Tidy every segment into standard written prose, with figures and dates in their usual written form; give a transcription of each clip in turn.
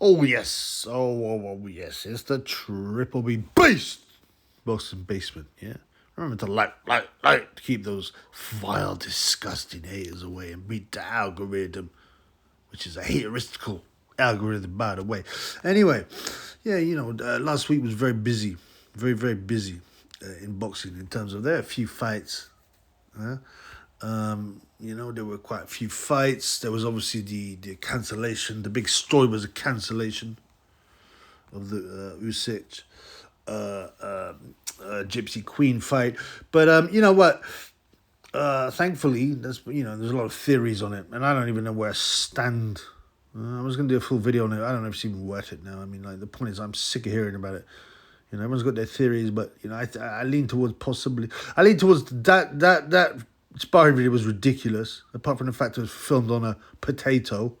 Oh, yes. Oh, yes. It's the Triple B Beast. Boxing Basement, yeah? Remember to like, to keep those vile, disgusting haters away and beat the algorithm, which is a hateristical algorithm, by the way. Anyway, yeah, last week was very busy. Very, very busy in boxing in terms of there are a few fights. There were quite a few fights. There was obviously the cancellation. The big story was a cancellation of the Usyk Gypsy Queen fight. But you know what? Thankfully, there's a lot of theories on it, and I don't even know where I stand. I was going to do a full video on it. I don't know if it's even worth it now. I mean, like, the point is I'm sick of hearing about it. Everyone's got their theories, but I lean towards that sparring video was ridiculous. Apart from the fact it was filmed on a potato,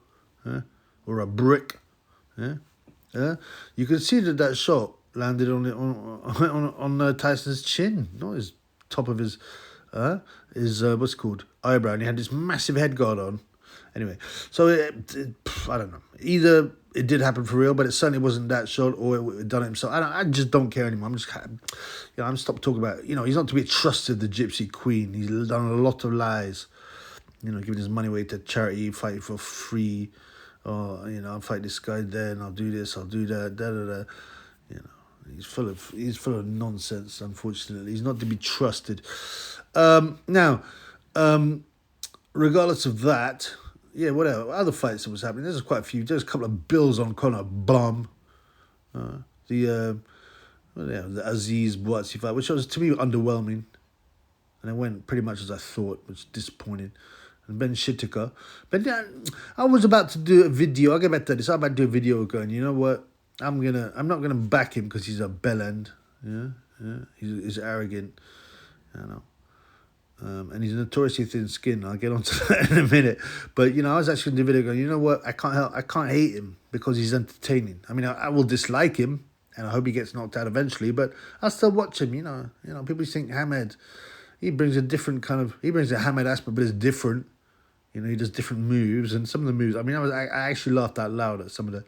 or a brick, you could see that shot landed on Tyson's chin, not his top of his what's it called, eyebrow, and he had this massive head guard on. Anyway, so I don't know. Either it did happen for real, but it certainly wasn't that shot, or it done it himself. I just don't care anymore. I'm stopped talking about. He's not to be trusted. The Gypsy Queen. He's done a lot of lies. Giving his money away to charity, fighting for free. I'll fight this guy there, and I'll do this, I'll do that. Da da da. He's full of nonsense. Unfortunately, he's not to be trusted. Now, regardless of that. Yeah, whatever. Other fights that was happening. There's quite a few. There's a couple of bills on Conor Bum. The Aziz Boatsy fight, which was, to me, underwhelming. And it went pretty much as I thought, which is disappointing. And Ben Shittaker. But I was about to do a video. I'll get back to this. I'm about to do a video going, you know what? I'm not gonna back him because he's a bellend. Yeah. He's arrogant. And he's notoriously thin-skinned. I'll get onto that in a minute. But I was actually in the video going, you know what? I can't hate him because he's entertaining. I mean, I will dislike him, and I hope he gets knocked out eventually. But I'll still watch him. People think Hamed, he brings a Hamed aspect, but it's different. He does different moves, and some of the moves. I mean, I actually laughed out loud at some of the.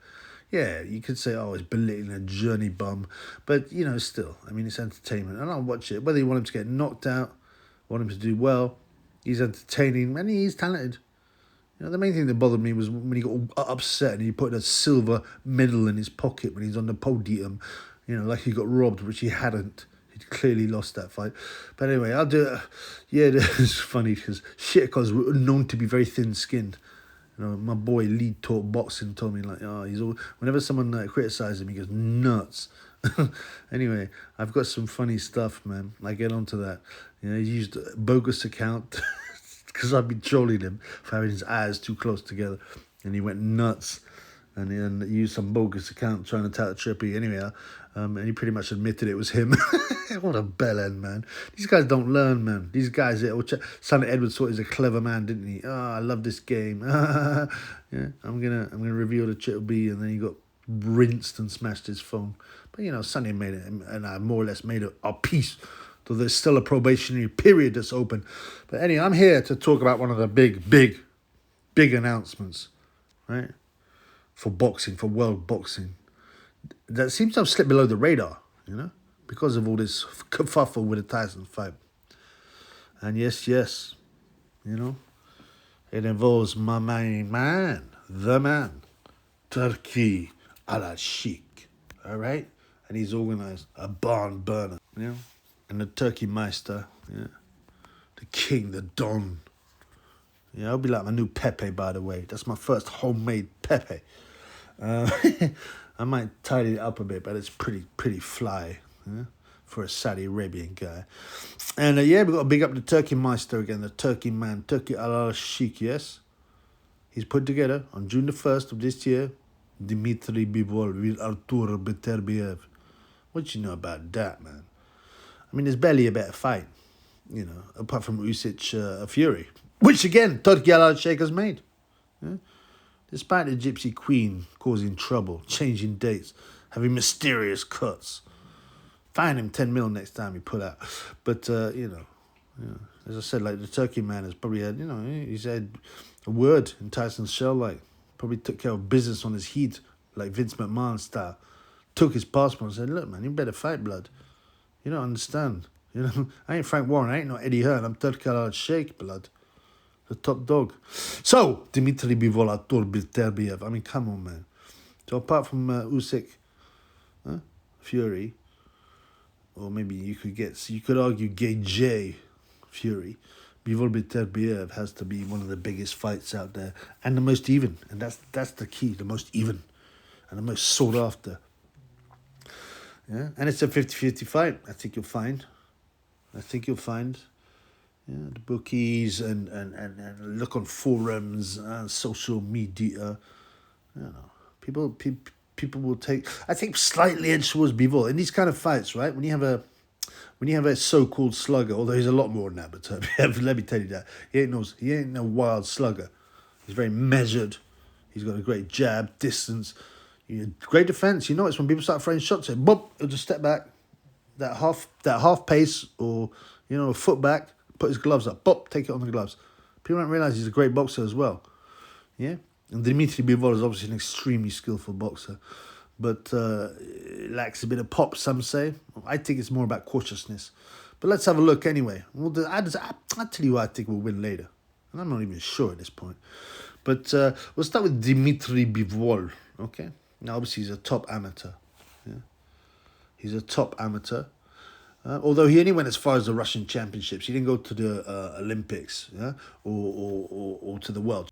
Yeah, you could say, it's belittling a journey bum, but still, I mean, it's entertainment, and I'll watch it. Whether you want him to get knocked out, want him to do well, he's entertaining, and he's talented. The main thing that bothered me was when he got all upset and he put a silver medal in his pocket when he's on the podium, like he got robbed, which he hadn't. He clearly lost that fight. But anyway, I'll do it. Yeah, it's funny because Shitka's known to be very thin-skinned. My boy Lead Talk Boxing told me, whenever someone criticizes him, he goes nuts. Anyway, I've got some funny stuff, man. I get onto that. He used a bogus account because I've been trolling him for having his eyes too close together, and he went nuts. And he used some bogus account trying to tout Trippy. Anyway, and he pretty much admitted it was him. What a bellend, man. These guys don't learn, man. These guys, Sonny Edwards thought he's a clever man, didn't he? I love this game. Yeah, I'm gonna reveal the Triple B, and then he got rinsed and smashed his phone. But Sonny made it, and I more or less made it our peace. Though there's still a probationary period that's open. But anyway, I'm here to talk about one of the big announcements, right? For boxing, for world boxing, that seems to have slipped below the radar, because of all this kerfuffle with the Tyson fight. And yes, it involves my main man, the man, Turkey Al-Sheikh, all right? And he's organised a barn burner, and the Turkey Meister, the king, the Don. Yeah, I'll be like my new Pepe, by the way. That's my first homemade Pepe. I might tidy it up a bit, but it's pretty fly for a Saudi Arabian guy. And we've got to big up the Turkey Meister again, the Turkey man, Turkey Al-Sheikh, yes? He's put together on June the 1st of this year, Dimitry Bivol with Artur Beterbiev. What you know about that, man? I mean, there's barely a better fight, apart from Usyk Fury, which again, Turkey Al-Sheikh has made. Yeah? Despite the Gypsy Queen causing trouble, changing dates, having mysterious cuts. Fine him 10 mil next time he put out. But, as I said, the Turkey man has probably had, he's had a word in Tyson's shell, probably took care of business on his heat like Vince McMahon style, took his passport and said, "Look, man, you better fight, blood. You don't understand. You know, I ain't Frank Warren. I ain't no Eddie Hearn. I'm Turkey Sheikh, blood. The top dog." So, Dimitry Bivol, Artur Beterbiev. I mean, come on, man. So, apart from Usyk, Fury, or maybe you could argue Gay Fury, Bivol Beterbiev has to be one of the biggest fights out there and the most even. And that's the key, the most even and the most sought after. Yeah, and it's a 50-50 fight. I think you'll find. Yeah, the bookies and look on forums, social media. You know, people will take. I think slightly edge towards Bivol in these kind of fights, right? When you have a so-called slugger, although he's a lot more than that, but let me tell you that he ain't no wild slugger. He's very measured. He's got a great jab, distance, great defense. You know, it's when people start throwing shots at him, boom, he'll just step back, that half pace, or a foot back, put his gloves up, boom, take it on the gloves. People don't realize he's a great boxer as well. Yeah, and Dmitry Bivol is obviously an extremely skillful boxer, but lacks a bit of pop, some say. I think it's more about cautiousness. But let's have a look anyway. I'll tell you what I think we'll win later. And I'm not even sure at this point. But we'll start with Dimitry Bivol, okay? Now, obviously, he's a top amateur. Yeah, he's a top amateur. Although he only went as far as the Russian Championships. He didn't go to the Olympics, yeah? Or to the World.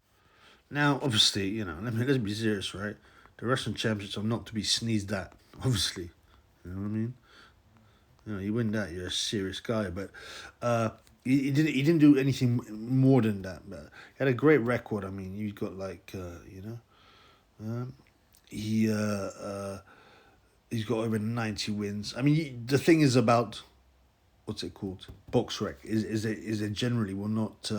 Now, obviously, let's be serious, right? The Russian Championships are not to be sneezed at, obviously. You know what I mean? You win that, you're a serious guy. But he didn't do anything more than that. But he had a great record. I mean, you got he's got over 90 wins. I mean, the thing is about what's it called? BoxRec is it generally will not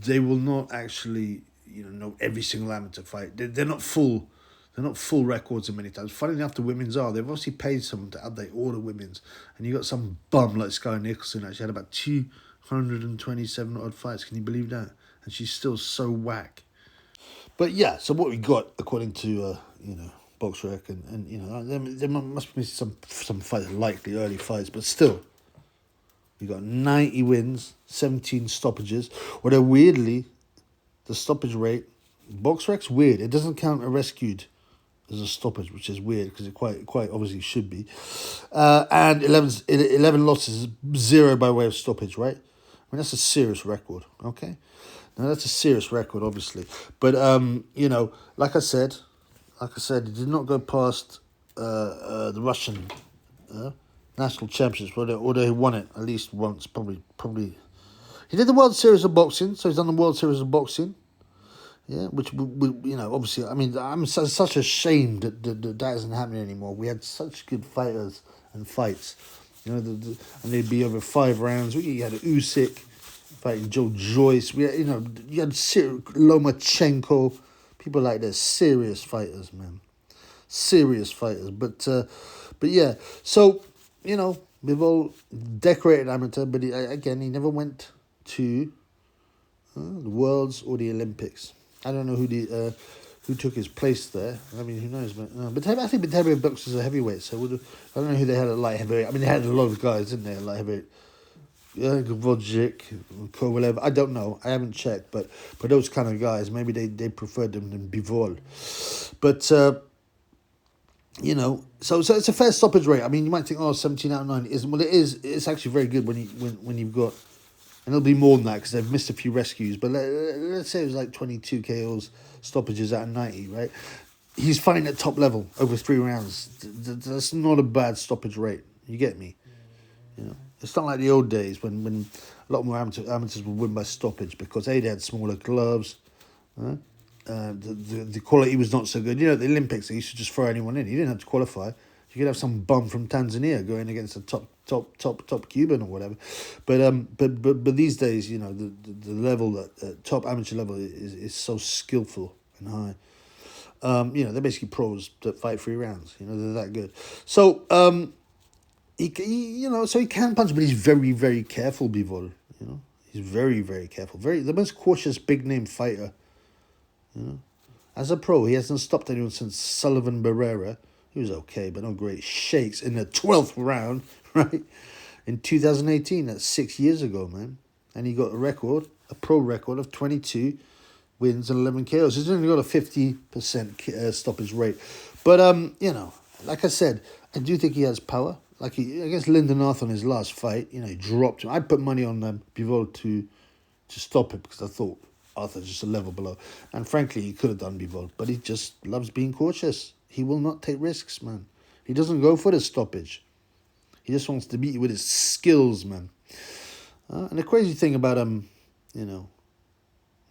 they will not actually know every single amateur fight. They're not full. They're not full records in many times. Funny enough, the women's are. They've obviously paid someone to update all the women's. And you got some bum like Sky Nicholson actually had about 227 odd fights. Can you believe that? And she's still so whack. But yeah, so what we got according to BoxRec and there must be some fights, likely early fights, but still. You got 90 wins, 17 stoppages. Although weirdly, the stoppage rate, BoxRec's weird. It doesn't count a rescued as a stoppage, which is weird because it quite obviously should be. And 11 losses, 0 by way of stoppage, right? I mean, that's a serious record, okay? Now, that's a serious record, obviously. But, like I said, it did not go past the Russian national championships, although he won it at least once, probably. He did the World Series of Boxing, so he's done the World Series of Boxing. Yeah, which obviously, I mean, I'm such ashamed that isn't happening anymore. We had such good fighters and fights, and they'd be over 5 rounds. You had Usyk fighting Joe Joyce. We had, you had Lomachenko, people like that, serious fighters, man, serious fighters. But yeah, so Bivol, decorated amateur, but he never went to the Worlds or the Olympics. I don't know who took his place there. I mean, who knows? But I think Beterbiev boxes a heavyweight, so I don't know who they had at light heavyweight. I mean, they had a lot of guys, didn't they, at light heavyweight? Gvojic, Kovalev. I don't know. I haven't checked, but those kind of guys, maybe they preferred them than Bivol. But so it's a fair stoppage rate. I mean, you might think, 17 out of 9 isn't. Well, it is. It's actually very good when you've got. And it'll be more than that because they've missed a few rescues. But let's say it was like 22 KOs, stoppages out of 90, right? He's fighting at top level over 3 rounds. That's not a bad stoppage rate. You get me? It's not like the old days when a lot more amateurs would win by stoppage because they had smaller gloves. The quality was not so good. At the Olympics, they used to just throw anyone in. You didn't have to qualify. You could have some bum from Tanzania going against a top Cuban or whatever, but these days, the level that top amateur level is so skillful and high. They're basically pros that fight 3 rounds. They're that good. So he can punch, but he's very, very careful. Bivol, he's very, very careful. The most cautious big name fighter. As a pro, he hasn't stopped anyone since Sullivan Barrera, who was okay, but not great, shakes in the 12th round, right? In 2018, that's 6 years ago, man. And he got a pro record of 22 wins and 11 KOs. He's only got a 50% stoppage rate. But, like I said, I do think he has power. Like against Lyndon Arthur in his last fight, he dropped him. I put money on Bivol to stop him because I thought Arthur's just a level below. And frankly, he could have done Bivol, but he just loves being cautious. He will not take risks, man. He doesn't go for the stoppage. He just wants to beat you with his skills, man. And the crazy thing about my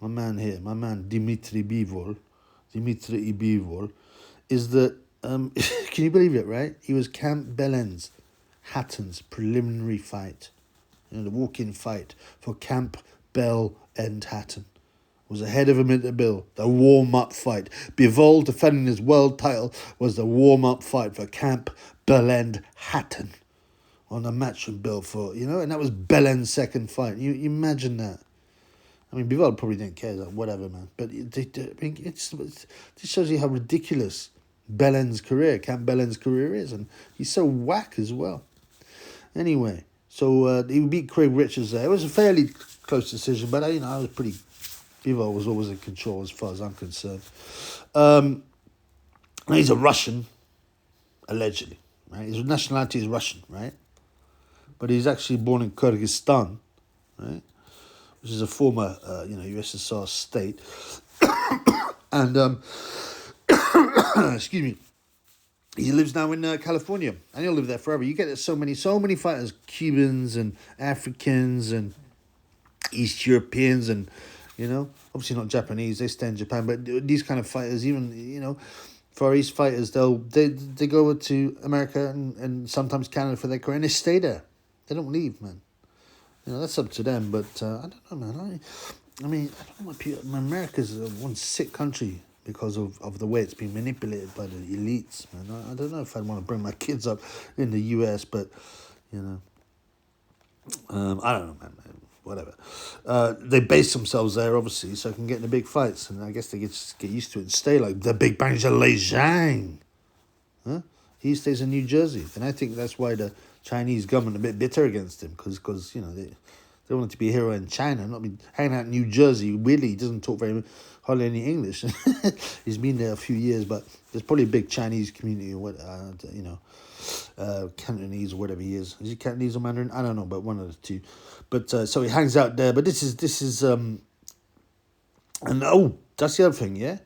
man Dimitry Bivol, is that, can you believe it, right? He was Camp Belen's Hatton's preliminary fight. The walk-in fight for Camp Bell and Hatton. Was ahead of him at the bill, the warm-up fight. Bivol defending his world title was the warm-up fight for Camp Bell Hatton on the matchroom bill for, and that was Belen's second fight. You imagine that. I mean, Bivol probably didn't care, like, whatever, man. But it shows you how ridiculous Camp Belen's career is, and he's so whack as well. Anyway, so he beat Craig Richards there. It was a fairly close decision, but I was pretty. Bivol was always in control as far as I'm concerned. He's a Russian, allegedly, right? His nationality is Russian, right? But he's actually born in Kyrgyzstan, right? Which is a former, USSR state. And, excuse me, he lives now in California, and he'll live there forever. You get so many fighters, Cubans and Africans and East Europeans and, obviously not Japanese, they stay in Japan, but these kind of fighters, even, Far East fighters, they go over to America and sometimes Canada for their career, and they stay there. They don't leave, man. That's up to them, but I don't know, man. I mean, I don't know what people. America's one sick country because of the way it's been manipulated by the elites, man. I don't know if I'd want to bring my kids up in the US, but, I don't know, man. Whatever. They base themselves there, obviously, so they can get in the big fights, and I guess they just get used to it and stay like the Big Bang Lei Zhang. Huh? He stays in New Jersey, and I think that's why the Chinese government are a bit bitter against him, because they want him to be a hero in China, not be hanging out in New Jersey. Weirdly, he doesn't talk hardly any English. He's been there a few years, but there's probably a big Chinese community, or Cantonese or whatever he is. Is he Cantonese or Mandarin? I don't know, but one of the two. But so he hangs out there. But this is and that's the other thing, yeah.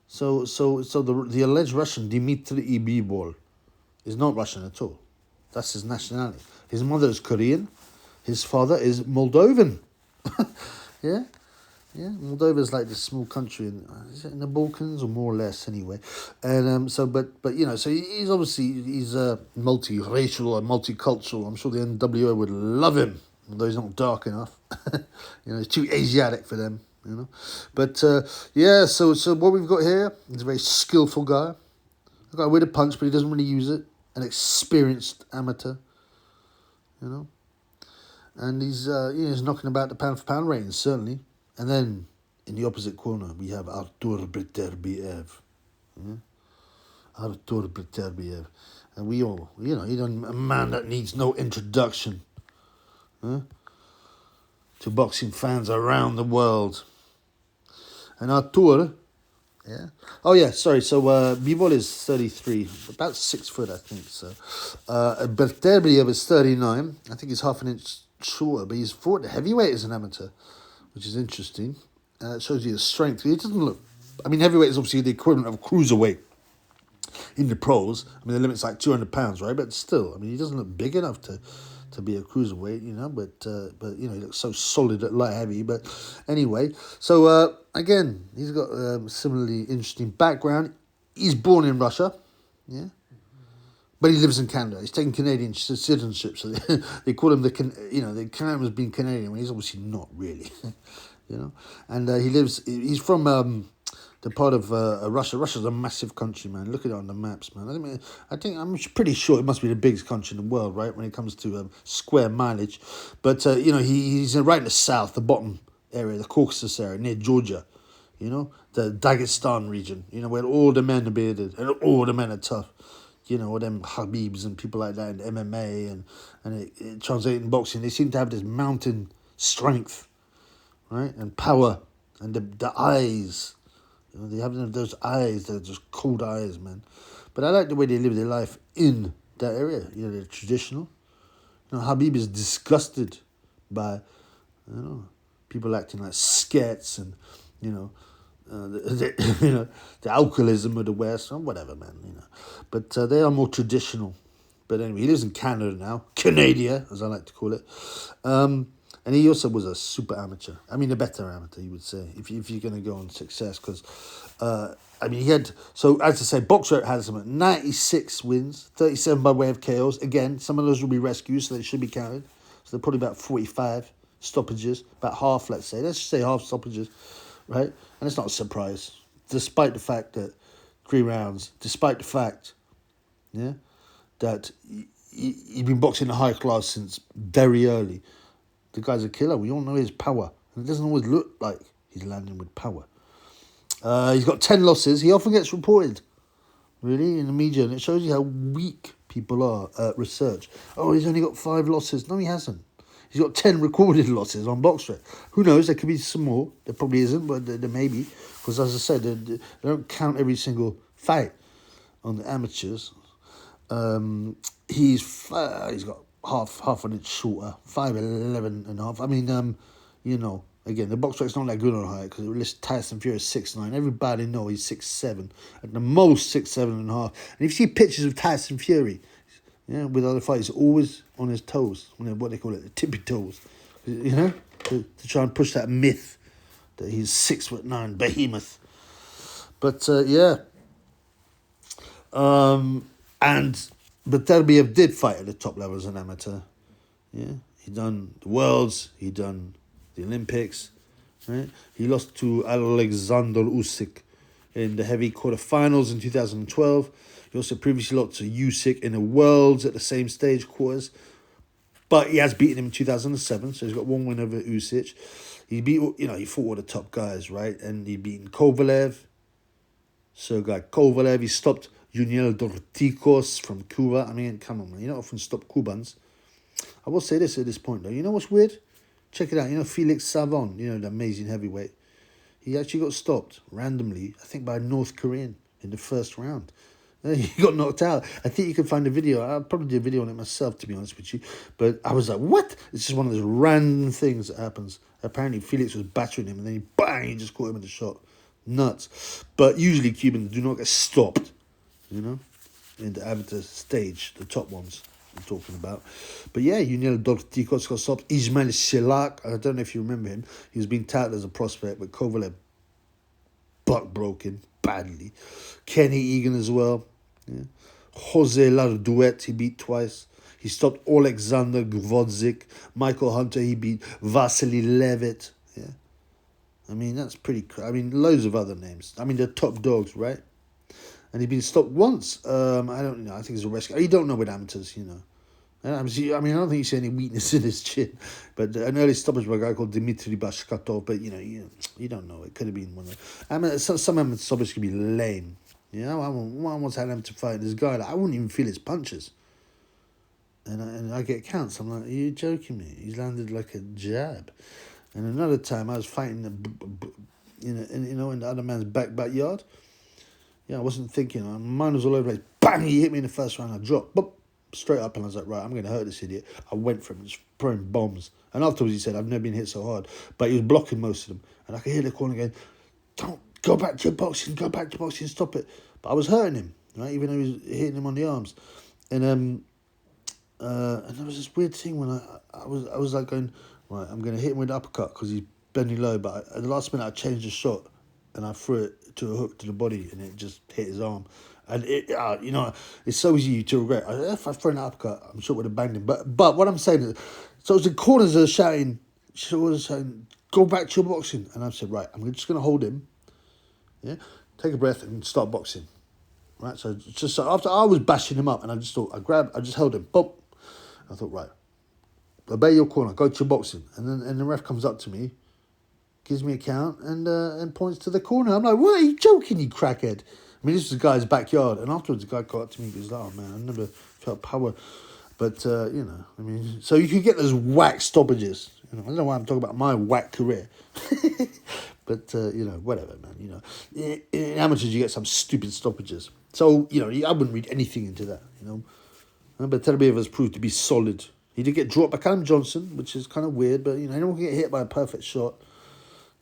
So the alleged Russian Dmitry Bivol is not Russian at all. That's his nationality. His mother is Korean. His father is Moldovan. Yeah. Moldova is like this small country is it in the Balkans, or more or less anyway. And so he's obviously multiracial and multicultural. I'm sure the NWO would love him, although he's not dark enough. He's too Asiatic for them. But so what we've got here is a very skillful guy. A guy with a punch, but he doesn't really use it. An experienced amateur, and he's knocking about the pound for pound range, certainly. And then in the opposite corner we have Artur Beterbiev. Artur Beterbiev, and we all, he's a man that needs no introduction, to boxing fans around the world. And Artur. Yeah. Oh, yeah, sorry. So, Bivol is 33, about 6 foot, I think. So, Beterbiev is 39. I think he's half an inch shorter, but he's fought heavyweight as an amateur, which is interesting. It shows you his strength. He doesn't look. I mean, heavyweight is obviously the equivalent of cruiserweight in the pros. I mean, the limit's like 200 pounds, right? But still, I mean, he doesn't look big enough to be a cruiserweight, but he looks so solid at light heavy. But anyway, so again, he's got a similarly interesting background. He's born in Russia, yeah, but he lives in Canada. He's taken Canadian citizenship, so they call him the Canadian as being Canadian when he's obviously not really, And he's from the part of Russia. Russia's a massive country, man. Look at it on the maps, man. I'm pretty sure it must be the biggest country in the world, right, when it comes to square mileage. But, he's right in the south, the bottom area, the Caucasus area, near Georgia. you know, the Dagestan region, you know, where all the men are bearded and all the men are tough. You know, all them Habibs and people like that in MMA and it translates in boxing. They seem to have this mountain strength, right? And power and the eyes. You know, they have those eyes, they're just cold eyes, man. But I like the way they live their life in that area. You know, they're traditional. You know, Habib is disgusted by, you know, people acting like skets and, you know, you know, the alcoholism of the West or whatever, man. You know, but they are more traditional. But anyway, he lives in Canada now, Canada, as I like to call it. And he also was a super amateur. I mean, a better amateur, you would say, if you're going to go on success. Because, I mean, he had, so as I say, Boxrec has him at 96 wins, 37 by way of KOs. Again, some of those will be rescues, so they should be counted. So they're probably about 45 stoppages, about half, let's say. Let's just say half stoppages, right? And it's not a surprise, despite the fact that 3 rounds, despite the fact, yeah, that he'd been boxing the high class since very early. The guy's a killer. We all know his power. And it doesn't always look like he's landing with power. He's got 10 losses. He often gets reported, really, in the media. And it shows you how weak people are at research. Oh, he's only got 5 losses. No, he hasn't. He's got 10 recorded losses on Boxrec. Who knows? There could be some more. There probably isn't, but there may be. Because as I said, they don't count every single fight on the amateurs. He's got half an inch shorter, 5'11" and a half. I mean, you know, again, the Boxrec's not that good on height because it lists Tyson Fury as 6'9". Everybody knows he's 6'7", at the most 6'7" and a half. And if you see pictures of Tyson Fury, yeah, with other fighters, he's always on his toes, what they call it, the tippy toes, you know, to try and push that myth that he's 6'9" behemoth. But yeah, but Beterbiev did fight at the top level as an amateur. Yeah, he done the Worlds, he done the Olympics. Right, he lost to Alexander Usyk in the heavy quarterfinals in 2012. He also previously lost to Usyk in the Worlds at the same stage quarters. But he has beaten him in 2007, so he's got 1 win over Usyk. He fought all the top guys, right? And he beaten Kovalev, Sergei Kovalev. He stopped Juniel Dorticos from Cuba. I mean, come on, man. You don't often stop Cubans. I will say this at this point, though. You know what's weird? Check it out. You know Felix Savon, you know, the amazing heavyweight. He actually got stopped randomly, I think, by a North Korean in the first round. He got knocked out. I think you can find a video. I'll probably do a video on it myself, to be honest with you. But I was like, what? It's just one of those random things that happens. Apparently, Felix was battering him, and then he just caught him with a shot. Nuts. But usually, Cubans do not get stopped, you know, in the amateur stage, the top ones I'm talking about. But yeah, Juniel Dorticos got stopped. Ismail Shelak, I don't know if you remember him. He was being touted as a prospect, but Kovalev butt broken badly. Kenny Egan as well. Yeah. Jose Larduet, he beat twice. He stopped Alexander Gvodzik. Michael Hunter, he beat Vasily Levitt. Yeah. I mean, that's pretty I mean, loads of other names. I mean, they're top dogs, right? And he's been stopped once. I don't know. I think it's a rescue. You don't know with amateurs, you know. I mean, I don't think you see any weakness in his chin. But an early stoppage by a guy called Dmitry Bashkatov. But, you know, you don't know. It could have been one of them. I mean, some amateur stoppage could be lame. You know, I once had him to fight this guy. Like, I wouldn't even feel his punches. And I get counts. I'm like, are you joking me? He's landed like a jab. And another time I was fighting, in the other man's backyard. Yeah, I wasn't thinking. My mind was all over the place. Bang! He hit me in the first round. I dropped. Boop, straight up. And I was like, right, I'm going to hurt this idiot. I went for him, just throwing bombs. And afterwards he said, I've never been hit so hard. But he was blocking most of them. And I could hear the corner going, don't go back to your boxing. Go back to boxing. Stop it. But I was hurting him, right? Even though he was hitting him on the arms. And there was this weird thing when I was like going, right, I'm going to hit him with the uppercut because he's bending low. But at the last minute I changed the shot. And I threw it to a hook to the body, and it just hit his arm. And it's so easy to regret. If I'd thrown that uppercut, I'm sure it would have banged him. But what I'm saying is, so the corners are shouting, go back to your boxing. And I said, right, I'm just going to hold him, yeah, take a breath and start boxing. Right, so after I was bashing him up, and I just thought, I just held him, boop. I thought, right, obey your corner, go to your boxing. And then the ref comes up to me, gives me a count and points to the corner. I'm like, what are you joking, you crackhead? I mean, this is the guy's backyard. And afterwards, the guy got up to me and goes, oh, man, I never felt power. But, you know, I mean, so you can get those whack stoppages. You know, I don't know why I'm talking about my whack career. But, you know, whatever, man. You know, in amateurs, you get some stupid stoppages. So, you know, I wouldn't read anything into that, you know. But Beterbiev has proved to be solid. He did get dropped by Callum Johnson, which is kind of weird. But, you know, anyone can get hit by a perfect shot.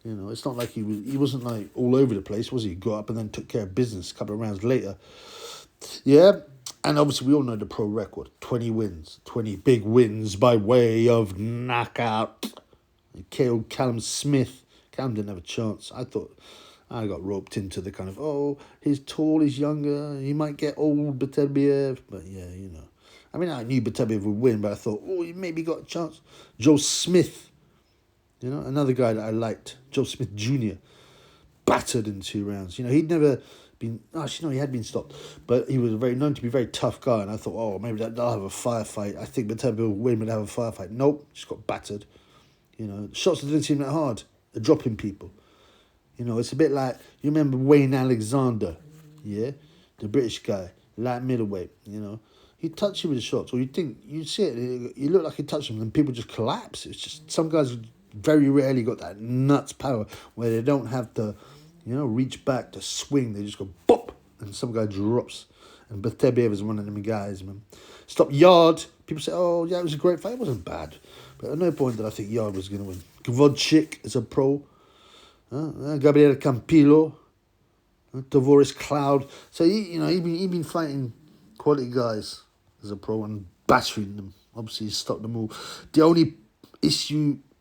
You know, it's not like he wasn't like all over the place, was he? He got up and then took care of business a couple of rounds later. Yeah, and obviously we all know the pro record. 20 wins. 20 big wins by way of knockout. He KO'd Callum Smith. Callum didn't have a chance. I thought I got roped into the kind of, oh, he's tall, he's younger, he might get old, Beterbiev. But yeah, you know. I mean, I knew Beterbiev would win, but I thought, oh, he maybe got a chance. Joe Smith. You know, another guy that I liked, Joe Smith Jr., battered in 2 rounds. You know, he'd never been, actually, no, he had been stopped, but he was known to be a very tough guy, and I thought, oh, maybe they'll have a firefight. I think Beterbiev will win, but they'll have a firefight. Nope, just got battered. You know, shots that didn't seem that hard. They're dropping people. You know, it's a bit like, you remember Wayne Alexander, yeah? The British guy, light middleweight, you know? He'd touch you with the shots, or you see it, you look like he touched him, and people just collapse. It's just, some guys very rarely got that nuts power where they don't have to, you know, reach back to swing. They just go bop, and some guy drops. And Beterbiev is one of them guys, man. Stop Yard. People say, oh, yeah, it was a great fight. It wasn't bad. But at no point did I think Yard was going to win. Gvodchik is a pro. Gabriel Campillo. Tavoris Cloud. So, he been fighting quality guys as a pro and battering them. Obviously, he's stopped them all.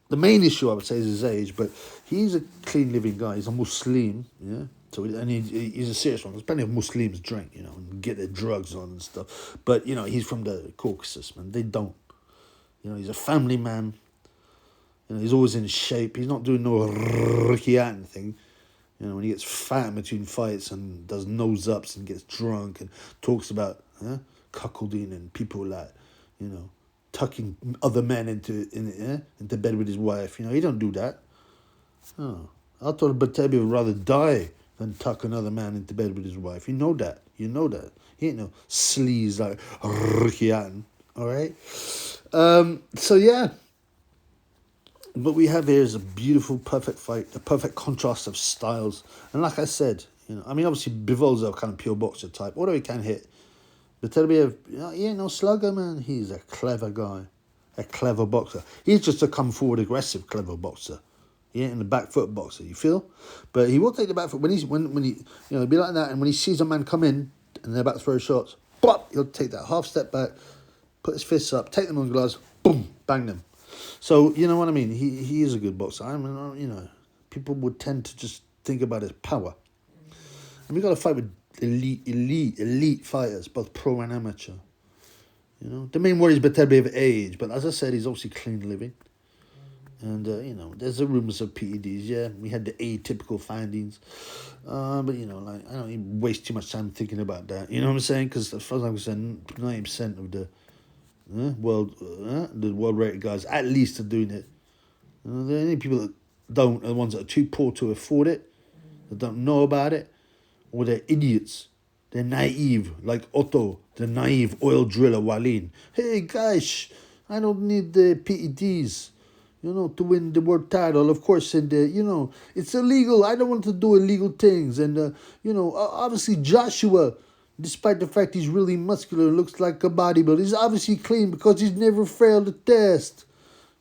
The main issue, I would say, is his age, but he's a clean-living guy. He's a Muslim, yeah? So, and he's a serious one. There's plenty of Muslims drink, you know, and get their drugs on and stuff. But, you know, he's from the Caucasus, man. They don't. You know, he's a family man. You know, he's always in shape. He's not doing no Rikiatan thing. You know, when he gets fat in between fights and does nose-ups and gets drunk and talks about cuckolding and people like, you know, tucking other men into bed with his wife. You know, he don't do that. Oh, I thought Beterbiev would rather die than tuck another man into bed with his wife. You know that. He ain't no sleaze like Rikiatan. All right? So, yeah. What we have here is a beautiful, perfect fight, a perfect contrast of styles. And like I said, you know, I mean, obviously, Bivol's a kind of pure boxer type, although he can hit. Beterbiev, you know, he ain't no slugger, man. He's a clever guy, a clever boxer. He's just a come-forward, aggressive, clever boxer. He ain't in the back foot boxer, you feel? But he will take the back foot. When he, you know, he'll be like that, and when he sees a man come in and they're about to throw shots, bop, he'll take that half step back, put his fists up, take them on gloves, boom, bang them. So, you know what I mean? He is a good boxer. I mean, you know, people would tend to just think about his power. And we got to fight with elite fighters, both pro and amateur. You know, the main worry is Beterbiev age, but as I said, he's obviously clean living. And, you know, there's the rumours of PEDs, yeah. We had the atypical findings. But, you know, like, I don't even waste too much time thinking about that. You know what I'm saying? Because as far as I'm concerned, 90% of the world rated guys at least are doing it. The only people that don't are the ones that are too poor to afford it, that don't know about it, or they're idiots. They're naive, like Otto, the naive oil driller Walin. Hey guys, I don't need the PEDs, you know, to win the world title. Of course, and you know, it's illegal. I don't want to do illegal things. And you know, obviously Joshua, despite the fact he's really muscular, looks like a bodybuilder, he's obviously clean because he's never failed a test.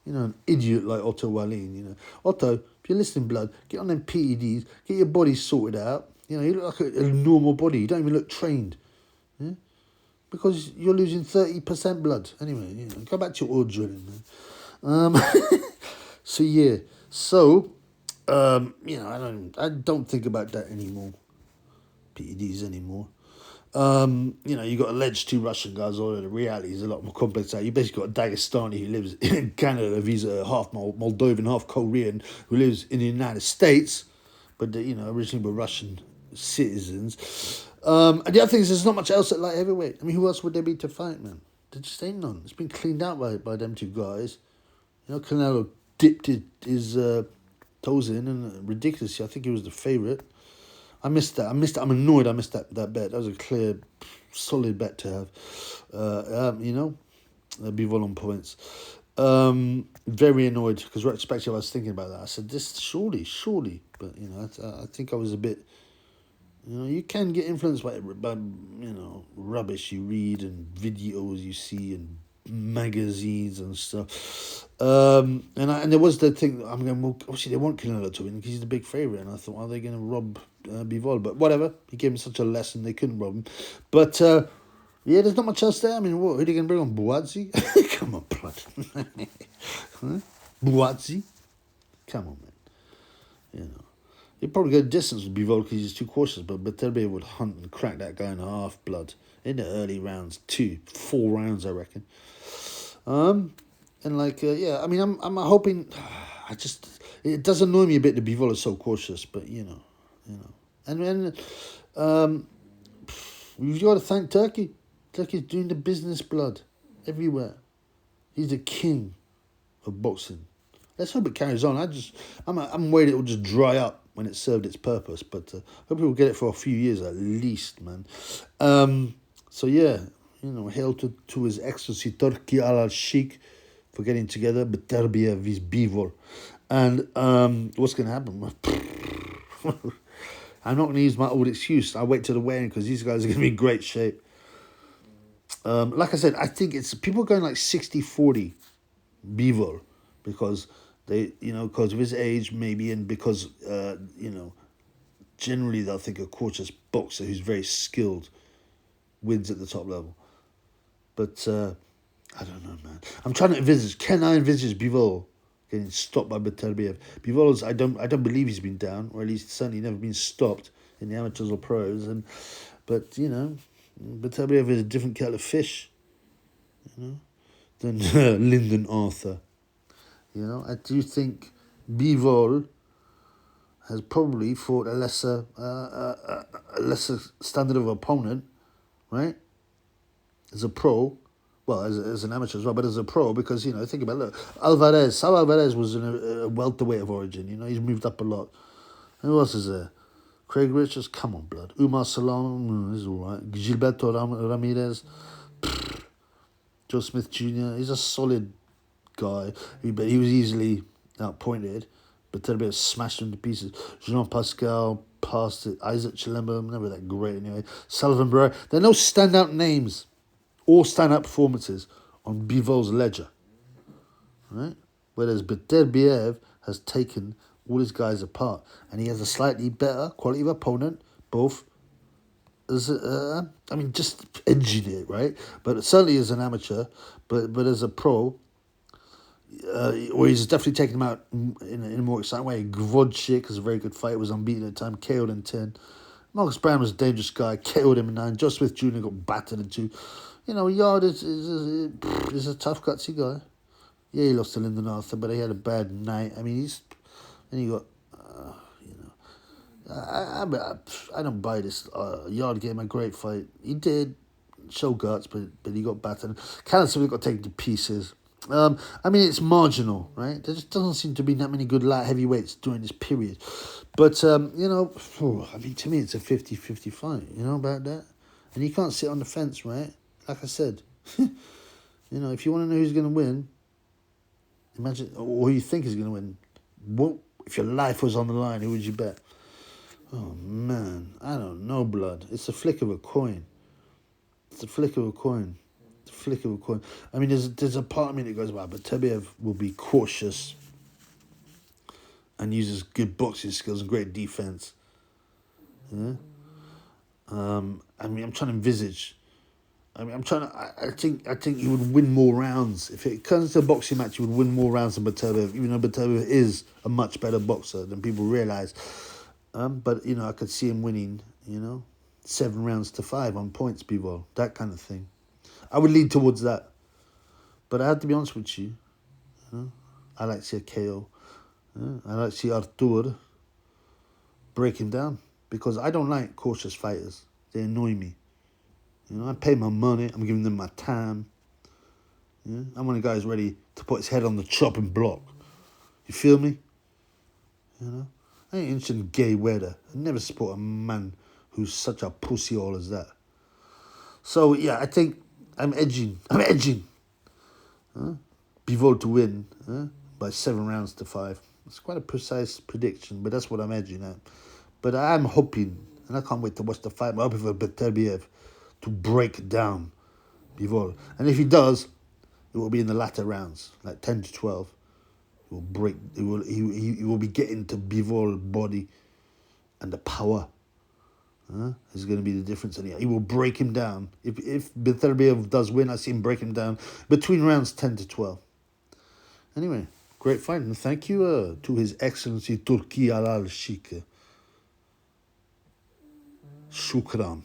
You know, an idiot like Otto Wallin, you know. Otto, if you're listening, blood, get on them PEDs, get your body sorted out. You know, you look like a normal body. You don't even look trained. Yeah? Because you're losing 30% blood. Anyway, you know, go back to your oil drilling, man. So, yeah. So, you know, I don't think about that anymore. PEDs anymore. You know, you got alleged 2 Russian guys, although the reality is a lot more complex. You basically got a Dagestani who lives in Canada. He's a half Moldovan, half Korean, who lives in the United States, but you know, originally were Russian citizens. And the other thing is, there's not much else at light heavyweight. I mean, who else would there be to fight, man? There just ain't none. It's been cleaned out by them 2 guys. You know, Canelo dipped his toes in, and ridiculously, I think he was the favourite. I missed that. I'm annoyed I missed that bet. That was a clear, solid bet to have. Bivol on points. Very annoyed because retrospectively I was thinking about that. I said, this surely. But, I think I was a bit... you can get influenced by rubbish you read and videos you see and magazines and stuff. And there was the thing, I'm going, well, obviously they want Canelo to win because he's the big favourite. And I thought, are they going to rob Bivol? But whatever, he gave him such a lesson, they couldn't rob him. But, there's not much else there. I mean, who are they going to bring on? Buatsi? Come on, blood. Huh? Buatsi? Come on, man. He'd probably go distance with Bivol because he's too cautious, but Beterbiev would hunt and crack that guy in half, blood. In the early rounds, 4 rounds, I reckon. I'm hoping... it does annoy me a bit that Bivol is so cautious, but, And then, we've got to thank Turkey. Turkey's doing the business, blood, everywhere. He's the king of boxing. Let's hope it carries on. I'm worried it will just dry up when it served its purpose, but hope we'll get it for a few years at least, man. Hail to His Excellency Turkey al-Sheikh for getting together. Beterbiev vs Bivol. And what's going to happen? I'm not going to use my old excuse. I'll wait till the weigh-in because these guys are going to be in great shape. Like I said, I think it's people going like 60-40 Bivol because they, because of his age maybe, and because, generally they'll think a cautious boxer who's very skilled wins at the top level. But I don't know, man. I'm trying to envisage. Can I envisage Bivol getting stopped by Beterbiev? Bivol's, I don't believe he's been down, or at least certainly never been stopped in the amateurs or pros. But Beterbiev is a different kettle of fish, than Lyndon Arthur. I do think Bivol has probably fought a lesser standard of opponent, right? As a pro, well, as an amateur as well, but as a pro, because, think about it, look, Saul Alvarez was in a welterweight of origin, he's moved up a lot. And who else is there? Craig Richards, come on, blood. Umar Salam, he's all right. Gilberto Ramirez, Joe Smith Jr., he's a solid guy, but he was easily outpointed. Beterbiev smashed him to pieces. Jean Pascal passed it. Isaac Chilemba, never that great anyway. Sullivan Barrera. There are no standout names or standout performances on Bivol's ledger, right? Whereas Beterbiev has taken all his guys apart, and he has a slightly better quality of opponent, both as just edging it, right? But certainly as an amateur, but as a pro, or he's definitely taken him out in a more exciting way. Gvodchik is a very good fighter, was unbeaten at the time, KO'd in 10. Marcus Brown was a dangerous guy, KO'd him in 9. Joe Smith Jr. got battered in 2. Yard is a tough, gutsy guy. Yeah, he lost to Lyndon Arthur, but he had a bad night. I mean, he got, I don't buy this. Yard gave him a great fight. He did show guts, but he got battered. Callum Smith got taken to pieces. It's marginal, right? There just doesn't seem to be that many good light heavyweights during this period. But, to me, it's a 50-50 fight. You know about that? And you can't sit on the fence, right? Like I said, if you want to know who's going to win, imagine, or who you think is going to win, if your life was on the line, who would you bet? Oh, man, I don't know, blood. It's a flick of a coin. I mean, there's a part of me that goes, wow, but Beterbiev will be cautious and uses good boxing skills and great defense. Yeah? I'm trying to envisage. I think he would win more rounds. If it comes to a boxing match, he would win more rounds than Beterbiev, even though Beterbiev is a much better boxer than people realise. But, I could see him winning, 7 rounds to 5 on points, Bivol, that kind of thing. I would lean towards that. But I have to be honest with you. I like to see a KO. I like to see Artur break him down. Because I don't like cautious fighters. They annoy me. I pay my money. I'm giving them my time. I'm one of the guys ready to put his head on the chopping block. You feel me? You know, I ain't interested in gay weather. I never support a man who's such a pussy all as that. So yeah, I think I'm edging. Bivol to win by 7 rounds to 5. It's quite a precise prediction, but that's what I'm edging at. But I'm hoping, and I can't wait to watch the fight. I'm hoping for Beterbiev to break down Bivol, and if he does, it will be in the latter rounds, like 10 to 12. He will break. He will be getting to Bivol's body, and the power is going to be the difference. And he will break him down. If Beterbiev does win, I see him break him down between rounds 10 to 12. Anyway, great fight, and thank you to His Excellency Turki Alal Sheikh. Shukran.